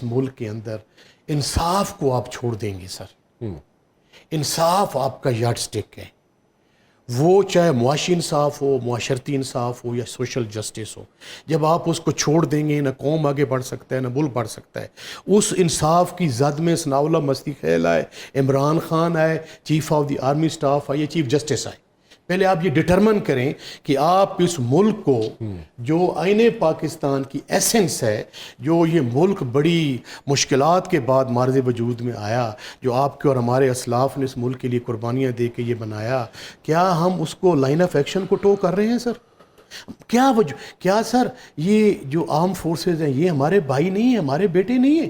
ملک کے اندر انصاف کو آپ چھوڑ دیں گے سر. انصاف آپ کا یارڈ سٹک ہے، وہ چاہے معاشی انصاف ہو، معاشرتی انصاف ہو یا سوشل جسٹس ہو. جب آپ اس کو چھوڑ دیں گے، نہ قوم آگے بڑھ سکتا ہے نہ ملک بڑھ سکتا ہے. اس انصاف کی زد میں ثناء اللہ مستی خیل آئے، عمران خان آئے، chief of the army staff آئے، چیف جسٹس آئے. پہلے آپ یہ ڈٹرمن کریں کہ آپ اس ملک کو جو آئین پاکستان کی ایسنس ہے، جو یہ ملک بڑی مشکلات کے بعد مارز وجود میں آیا، جو آپ کے اور ہمارے اسلاف نے اس ملک کے لیے قربانیاں دے کے یہ بنایا، کیا ہم اس کو لائن آف ایکشن کو ٹو کر رہے ہیں سر؟ کیا سر یہ جو آرم فورسز ہیں یہ ہمارے بھائی نہیں ہیں، ہمارے بیٹے نہیں ہیں؟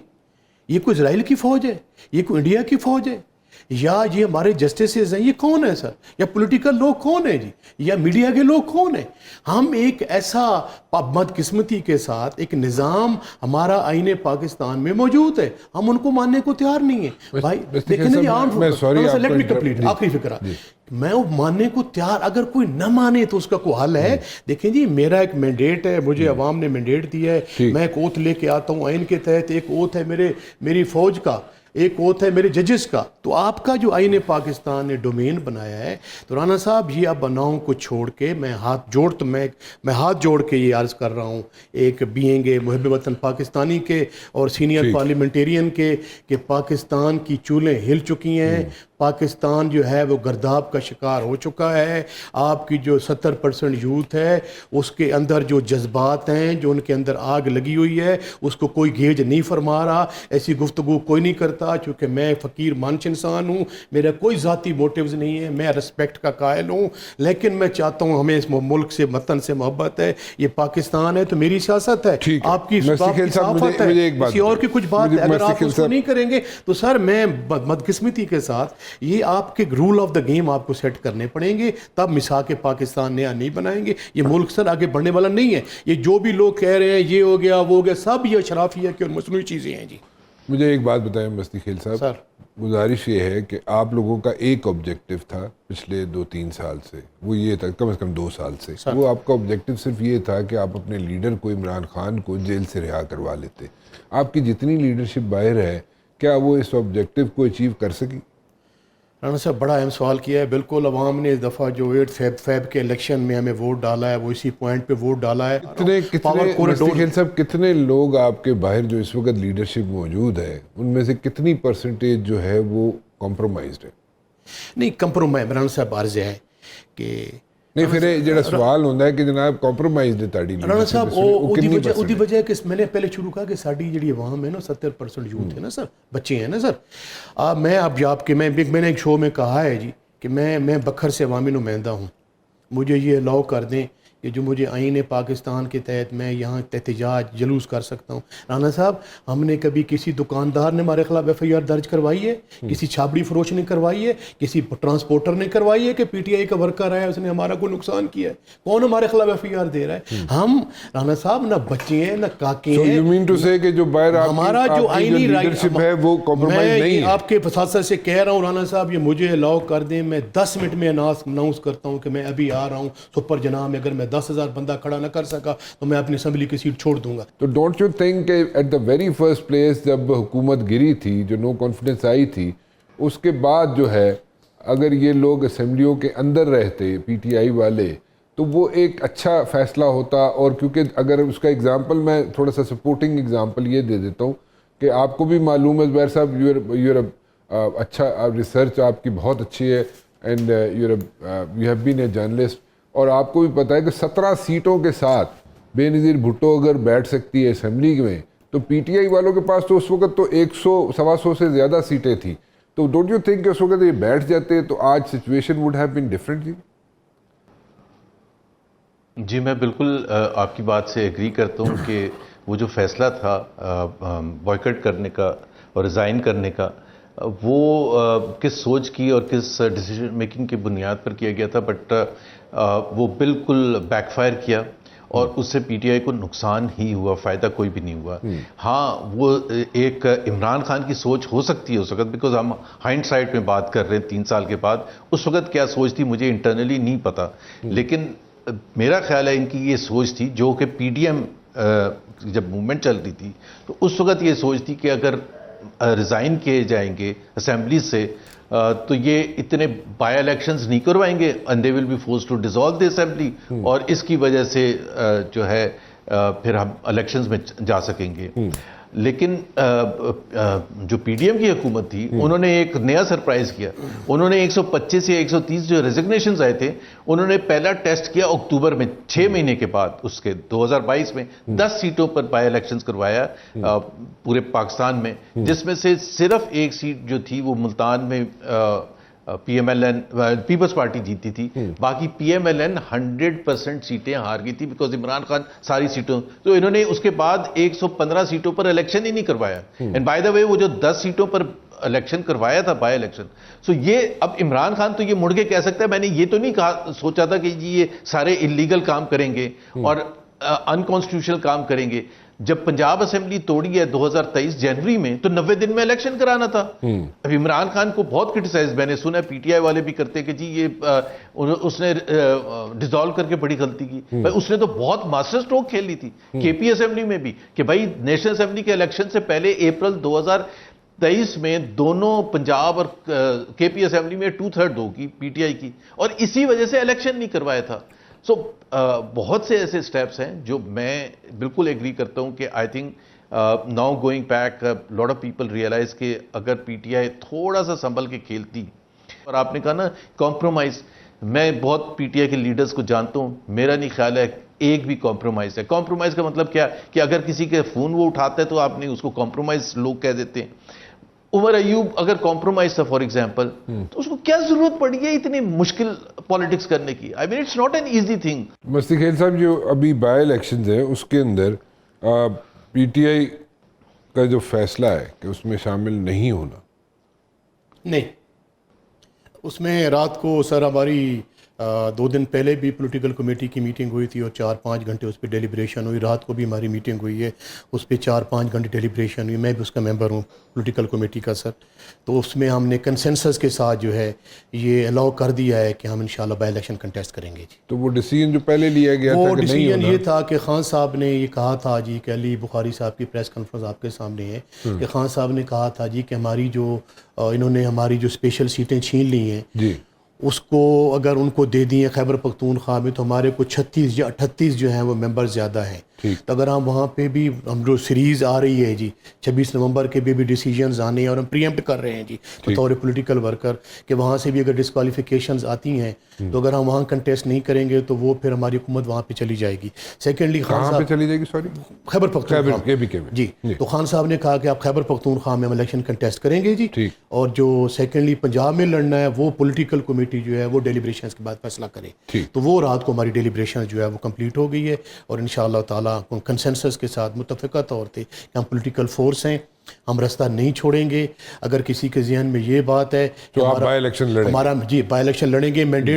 یہ کوئی اسرائیل کی فوج ہے؟ یہ کوئی انڈیا کی فوج ہے؟ یا یہ ہمارے جسٹسز ہیں؟ یہ کون ہے سر؟ یا پولیٹیکل لوگ کون ہیں جی؟ یا میڈیا کے لوگ کون ہیں؟ ہم ایک ایسا بدقسمتی کے ساتھ ایک نظام ہمارا آئین پاکستان میں موجود ہے، ہم ان کو ماننے کو تیار نہیں ہیں. بھائی دیکھیں نا یہ لیٹ می کمپلیٹ آخری فکرہ، میں وہ ماننے کو تیار، اگر کوئی نہ مانے تو اس کا کوئی حل ہے. دیکھیں جی میرا ایک مینڈیٹ ہے، مجھے عوام نے مینڈیٹ دیا ہے، میں ایک اوتھ لے کے آتا ہوں آئین کے تحت. ایک اوتھ ہے میری فوج کا، ایک اوتھ ہے میرے ججز کا. تو آپ کا جو آئین پاکستان نے ڈومین بنایا ہے، تو رانا صاحب یہ اب بناؤں کو چھوڑ کے میں ہاتھ جوڑ کے یہ عرض کر رہا ہوں، ایک بینگ محب وطن پاکستانی کے اور سینئر پارلیمنٹیرین کے، کہ پاکستان کی چولیں ہل چکی ہیں. پاکستان جو ہے وہ گرداب کا شکار ہو چکا ہے. آپ کی جو 70% یوتھ ہے اس کے اندر جو جذبات ہیں، جو ان کے اندر آگ لگی ہوئی ہے، اس کو کوئی گیج نہیں فرما رہا. ایسی گفتگو کوئی نہیں کرتا، چونکہ میں فقیر منش انسان ہوں، میرا کوئی ذاتی موٹیوز نہیں ہے، میں رسپیکٹ کا قائل ہوں. لیکن میں چاہتا ہوں ہمیں اس ملک سے وطن سے محبت ہے. یہ پاکستان ہے تو میری سیاست ہے، آپ کی ثقافت ہے، کسی اور کی کچھ بات ہے. اگر آپ اس کو نہیں کریں گے تو سر میں بدقسمتی کے ساتھ یہ آپ کے رول آف دا گیم آپ کو سیٹ کرنے پڑیں گے، تب مساق پاکستان نیا نہیں بنائیں گے. یہ ملک سر آگے بڑھنے والا نہیں ہے. یہ جو بھی لوگ کہہ رہے ہیں یہ ہو گیا وہ ہو گیا، سب یہ اشرافیہ کی اور مصنوعی چیزیں ہیں. جی مجھے ایک بات بتائیں مستی خیل صاحب، سر گزارش یہ ہے کہ آپ لوگوں کا ایک آبجیکٹو تھا پچھلے 2-3 سال سے، وہ یہ تھا، کم از کم 2 سال سے، وہ آپ کا آبجیکٹو صرف یہ تھا کہ آپ اپنے لیڈر کو، عمران خان کو، جیل سے رہا کروا لیتے. آپ کی جتنی لیڈرشپ باہر ہے، کیا وہ اس آبجیکٹو کو اچیو کر سکی؟ رانا صاحب بڑا اہم سوال کیا ہے. بالکل عوام نے اس دفعہ جو 8 فیب کے الیکشن میں ہمیں ووٹ ڈالا ہے، وہ اسی پوائنٹ پہ ووٹ ڈالا ہے. کتنے لوگ آپ کے باہر جو اس وقت لیڈرشپ موجود ہے، ان میں سے کتنی پرسنٹیج جو ہے وہ کمپرومائزڈ ہے؟ نہیں کمپرومائز رانا صاحب عرض ہے کہ نہیں، پھر جڑا سوال ہوتا ہے کہ جناب کمپرومائز ہے تاڑی رانا صاحب وہ وجہ کہ میں نے پہلے شروع کہا کہ ساری جڑی عوام ہے نا، 70% یوتھ ہے نا سر، بچے ہیں نا سر. میں اب آپ کے میں نے ایک شو میں کہا ہے جی کہ میں بکھر سے عوامی نمائندہ ہوں. مجھے یہ الاؤ کر دیں کہ جو مجھے آئین پاکستان کے تحت میں یہاں احتجاج جلوس کر سکتا ہوں. رانا صاحب ہم نے کبھی کسی دکاندار نے ہمارے خلاف FIR درج کروائی ہے؟ کسی چھابڑی فروش نے کروائی ہے؟ کسی ٹرانسپورٹر نے کروائی ہے کہ PTI کا ورکر ہے اس نے ہمارا کوئی نقصان کیا ہے؟ کون ہمارے خلاف FIR دے رہا ہے؟ ہم رانا صاحب نہ بچے ہیں نہ کاکے ہیں. یو مین ٹو سے کہ جو باہر ہمارا جو آئینی لیڈرشپ ہے وہ کمپرومائز نہیں ہے؟ آپ کے فسادت سے کہہ رہا ہوں رانا صاحب، یہ مجھے الاؤ کر دیں، میں 10 منٹ میں اناؤنس کرتا ہوں کہ میں ابھی آ رہا ہوں سپر جناب میں. اگر میں 10,000 بندہ کھڑا نہ کر سکا تو میں اپنی اسمبلی کی سیٹ چھوڑ دوں گا. تو ڈونٹ یو تھنک کہ at the very first place جب حکومت گری تھی، جو نو کانفیڈنس آئی تھی، اس کے بعد جو ہے اگر یہ لوگ اسمبلیوں کے اندر رہتے PTI والے تو وہ ایک اچھا فیصلہ ہوتا؟ اور کیونکہ اگر اس کا اگزامپل میں تھوڑا سا سپورٹنگ اگزامپل یہ دے دیتا ہوں کہ آپ کو بھی معلوم ہے زبیر صاحب، یور اچھا ریسرچ آپ کی بہت اچھی ہے، and you have been a journalist, اور آپ کو بھی پتہ ہے کہ 17 سیٹوں کے ساتھ بے نظیر بھٹو اگر بیٹھ سکتی ہے اسمبلی میں، تو PTI والوں کے پاس تو اس وقت تو 100-125 سے زیادہ سیٹیں تھیں. تو ڈونٹ یو تھنک کہ اس وقت یہ بیٹھ جاتے تو آج situation would have been different? جی میں بالکل آپ کی بات سے ایگری کرتا ہوں کہ وہ جو فیصلہ تھا بائیکاٹ کرنے کا اور ریزائن کرنے کا، وہ کس سوچ کی اور کس ڈیسیجن میکنگ کی بنیاد پر کیا گیا تھا، بٹ وہ بالکل بیک فائر کیا اور اس سے PTI کو نقصان ہی ہوا، فائدہ کوئی بھی نہیں ہوا. ہاں وہ ایک عمران خان کی سوچ ہو سکتی ہے اس وقت، بیکاز ہم ہائنڈ سائٹ میں بات کر رہے ہیں 3 سال کے بعد. اس وقت کیا سوچ تھی مجھے انٹرنلی نہیں پتا، لیکن میرا خیال ہے ان کی یہ سوچ تھی جو کہ PDM جب موومنٹ چل رہی تھی تو اس وقت یہ سوچ تھی کہ اگر ریزائن کیے جائیں گے اسمبلی سے تو یہ اتنے بائی الیکشنز نہیں کروائیں گے and they will be force to dissolve the assembly اور اس کی وجہ سے جو ہے پھر ہم الیکشنز میں جا سکیں گے. لیکن جو پی ڈی ایم کی حکومت تھی انہوں نے ایک نیا سرپرائز کیا. انہوں نے 125 یا 130 جو ریزگنیشنز آئے تھے انہوں نے پہلا ٹیسٹ کیا اکتوبر میں 6 مہینے کے بعد اس کے 2022 میں 10 سیٹوں پر بائی الیکشنز کروایا پورے پاکستان میں, جس میں سے صرف ایک سیٹ جو تھی وہ ملتان میں پی ایم ایل این پیپلز پارٹی جیتی تھی. باقی پی ایم ایل این 100% سیٹیں ہار گئی تھی بیکاز عمران خان ساری سیٹوں, تو انہوں نے اس کے بعد 115 سیٹوں پر الیکشن ہی نہیں کروایا. اینڈ بائی دا وے وہ جو 10 سیٹوں پر الیکشن کروایا تھا بائی الیکشن, سو یہ اب عمران خان تو یہ مڑ کے کہہ سکتا ہے میں نے یہ تو نہیں کہا سوچا تھا کہ جی یہ سارے انلیگل کام کریں گے اور انکانسٹیٹیوشنل کام کریں گے. جب پنجاب اسمبلی توڑی ہے 2023 جنوری میں تو 90 دن میں الیکشن کرانا تھا. اب عمران خان کو بہت کرٹیسائز میں نے سنا پی ٹی آئی والے بھی کرتے کہ جی یہ اس نے ڈیزالو کر کے بڑی غلطی کی. بھائی اس نے تو بہت ماسٹر سٹروک کھیل لی تھی کے پی اسمبلی میں بھی کہ بھائی نیشنل اسمبلی کے الیکشن سے پہلے اپریل 2023 میں دونوں پنجاب اور کے پی اسمبلی میں 2/3 ہوگی پی ٹی آئی کی, اور اسی وجہ سے الیکشن نہیں کروایا تھا. سو بہت سے ایسے سٹیپس ہیں جو میں بالکل ایگری کرتا ہوں کہ I think now going back lot of people realise کہ اگر پی ٹی آئی تھوڑا سا سنبھل کے کھیلتی, اور آپ نے کہا نا کمپرومائز, میں بہت پی ٹی آئی کے لیڈرز کو جانتا ہوں, میرا نہیں خیال ہے ایک بھی کمپرومائز ہے. کمپرومائز کا مطلب کیا کہ اگر کسی کے فون وہ اٹھاتا ہے تو آپ نے اس کو کمپرومائز لوگ کہہ دیتے ہیں. عمر ایوب اگر کمپرومائز تھا فار ایگزامپل تو اس کو کیا ضرورت پڑی ہے اتنی مشکل پالیٹکس کرنے کی. I mean it's not an easy thing. Mastikhel صاحب جو ابھی بائی الیکشنز ہیں اس کے اندر پی ٹی آئی کا جو فیصلہ ہے کہ اس میں شامل نہیں ہونا, نہیں, اس میں رات کو سر ہماری 2 دن پہلے بھی پولیٹیکل کمیٹی کی میٹنگ ہوئی تھی اور 4-5 گھنٹے اس پہ ڈیلیبریشن ہوئی. رات کو بھی ہماری میٹنگ ہوئی ہے, اس پہ 4-5 گھنٹے ڈیلیبریشن ہوئی. میں بھی اس کا ممبر ہوں پولیٹیکل کمیٹی کا سر. تو اس میں ہم نے کنسنسس کے ساتھ جو ہے یہ الاؤ کر دیا ہے کہ ہم انشاءاللہ بائی الیکشن کنٹیسٹ کریں گے. جی تو وہ ڈیسیجن جو پہلے لیا گیا وہ تھا کہ نہیں ڈیسیجن ہونا, یہ تھا کہ خان صاحب نے یہ کہا تھا جی کہ علی بخاری صاحب کی پریس کانفرنس آپ کے سامنے ہے کہ خان صاحب نے کہا تھا جی کہ ہماری جو انہوں نے ہماری جو اسپیشل سیٹیں چھین لی ہیں جی اس کو اگر ان کو دے دیں خیبر پختونخوا میں تو ہمارے کو 36 یا 38 جو ہیں وہ ممبر زیادہ ہیں. تو اگر ہم وہاں پہ بھی ہم جو سیریز آ رہی ہے جی 26 نومبر کے بھی ڈیسیجنز آنے ہیں اور ہم پریمپٹ کر رہے ہیں جی بطور پولیٹیکل ورکر کہ وہاں سے بھی اگر ڈسکوالیفیکیشنز آتی ہیں تو اگر ہم وہاں کنٹیسٹ نہیں کریں گے تو وہ پھر ہماری حکومت وہاں پہ چلی جائے گی. سیکنڈلی کہاں پہ چلی جائے گی, سوری خیبر پختونخوا جی. تو خان صاحب نے کہا کہ آپ خیبر پختونخوا میں ہم الیکشن کنٹیسٹ کریں گے جی, اور جو سیکنڈلی پنجاب میں لڑنا ہے وہ پولیٹیکل کمیٹی جو ہے وہ ڈیلیبریشنز کے بعد فیصلہ کرے. تو وہ رات کو ہماری ڈیلیبریشن جو ہے وہ کمپلیٹ ہو گئی ہے اور انشاءاللہ تعالیٰ کنسنسس کے ساتھ متفقہ طور پہ کہ ہم پولیٹیکل فورس ہیں, ہم راستہ نہیں چھوڑیں گے. اگر کسی کے ذہن میں یہ بات ہے کہ تو آپ بائی الیکشن لڑیں گے, ہمارا جی بائی الیکشن لڑیں گے, مینڈیٹ